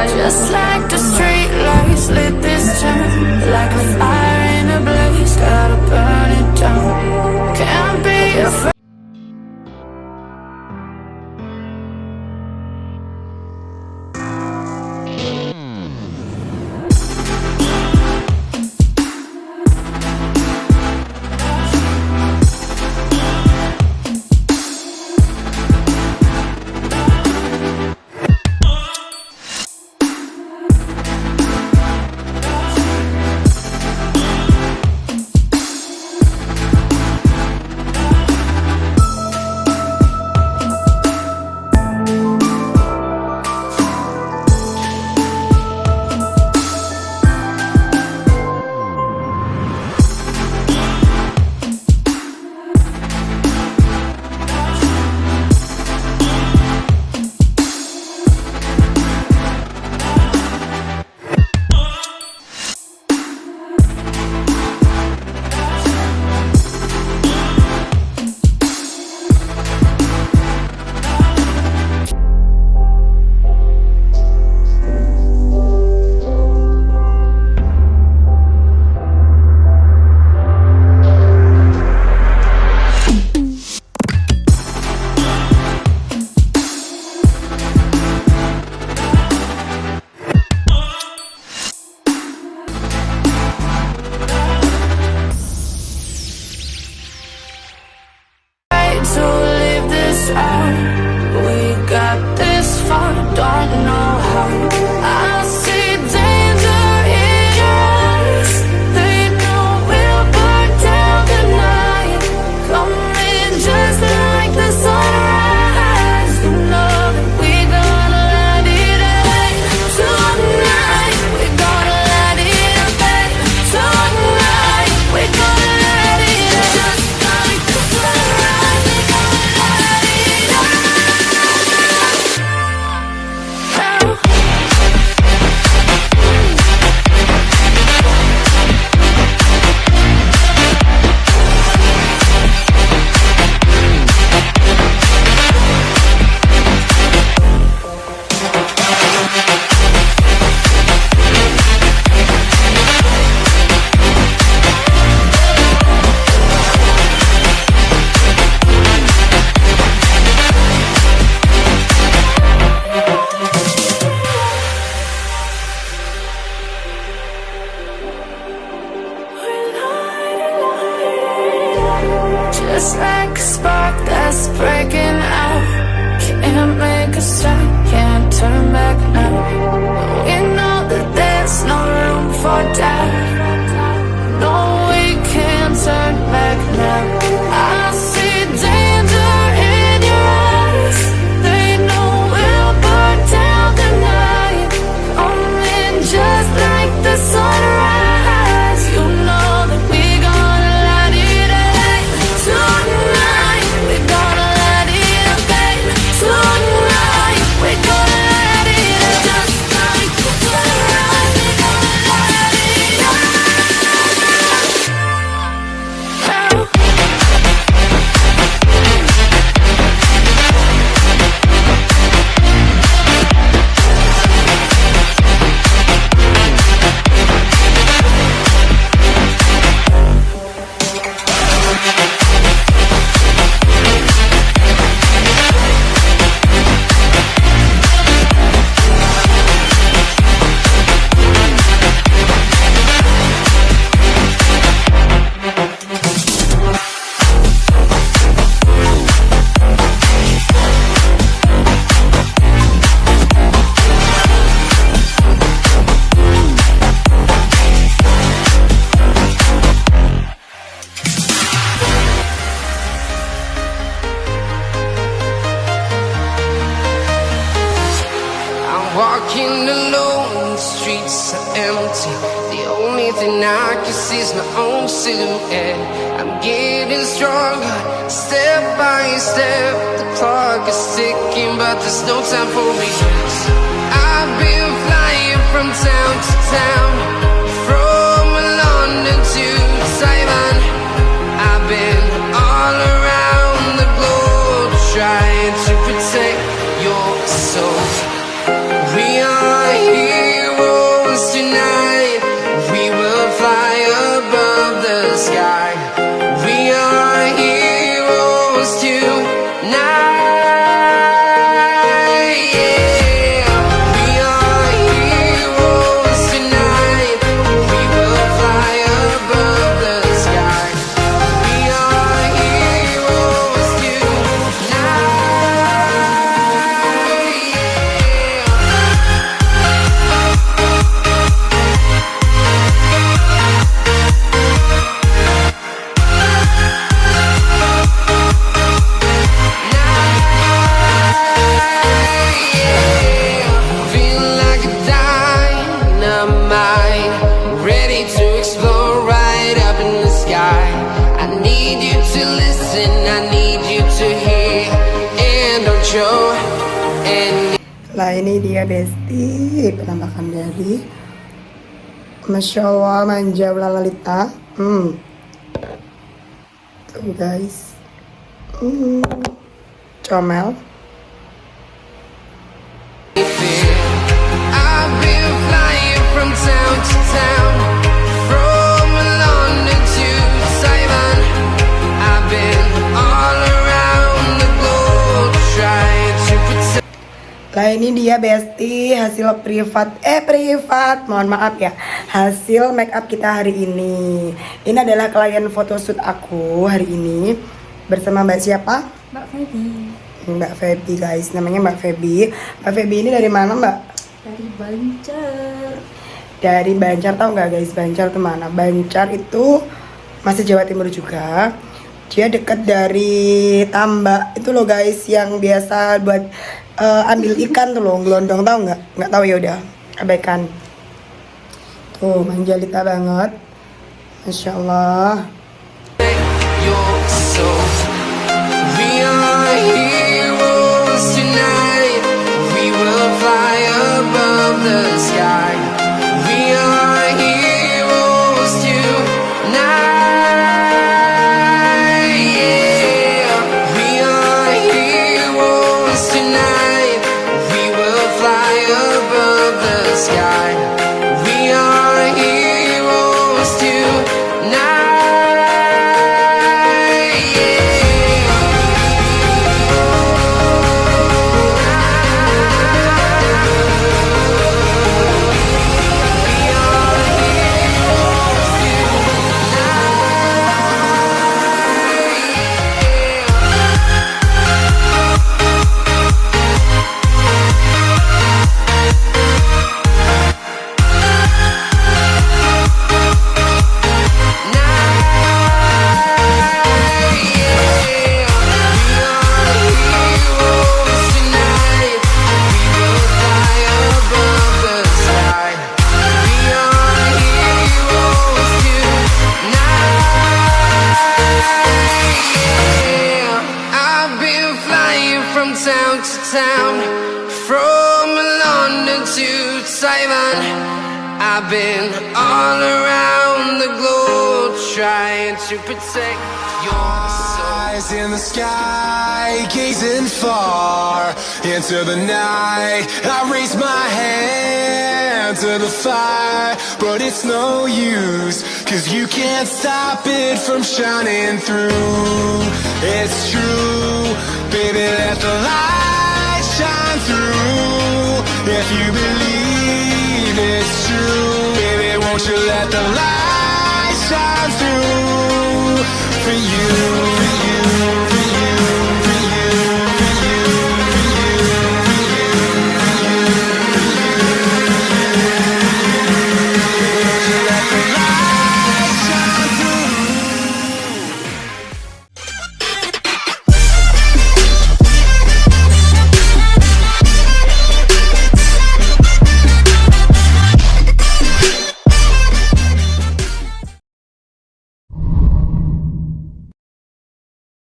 Just like the street lights lit this town, like a fire in a blaze, gotta burn it down. Can't be afraid. To live this out, we got this far, don't know how. I see danger in your eyes, they know we'll burn down the night. Coming just like the sunrise, you know that we gonna light it up. Tonight, we gonna light it up. Tonight, we gonna light it up. Just like the sunrise. Just like a spark that's breaking out, can't make a stop, can't turn back now. We know that there's no room for doubt. No, we can't turn back now. I see danger in your eyes, they know we'll burn down the night. Coming just like the sunrise, you know that we gonna light it up. Tonight, we gonna light it up. Tonight, we gonna light it up. Just like the sunrise, we gonna light it up. Walking alone, the streets are empty. The only thing I can see is my own silhouette. I'm getting stronger, step by step. The clock is ticking, but there's no time for regrets. I've been flying from town to town, from London to Taiwan. I've been all around the globe, trying to protect your soul. We are Nah ini dia Besti, penampakan dari Masya Allah, manja lalita. Tuh guys, comel. I've been flying from town to town, from London to Taiwan. I've been all around the globe trying to protect. Nah ini dia Besti, hasil privat, mohon maaf ya, hasil make up kita hari ini. Ini adalah klien photoshoot aku hari ini bersama Mbak siapa? Mbak Feby. Mbak Feby guys, namanya Mbak Feby. Mbak Feby ini dari mana Mbak? Dari Banjar. Dari Banjar, tahu nggak guys Banjar itu mana? Banjar itu masih Jawa Timur juga. Dia dekat dari Tambak itu loh guys, yang biasa buat ambil ikan tuh loh, gelondong, tahu nggak? Nggak tahu ya udah, abaikan. Tuh manjalita banget, Masya Allah. Your soul. We are heroes tonight. We will fly above the sky. We are heroes tonight. Yeah. We are heroes tonight. We will fly above the sky. We are heroes tonight. From town to town, from London to Taiwan, I've been all around the globe trying to protect your soul. Eyes in the sky, gazing far into the night. I raise my hand to the fire, but it's no use, 'cause you can't stop it from shining through. It's true, baby, let the light shine through. If you believe it's true, baby, won't you let the light shine through for you?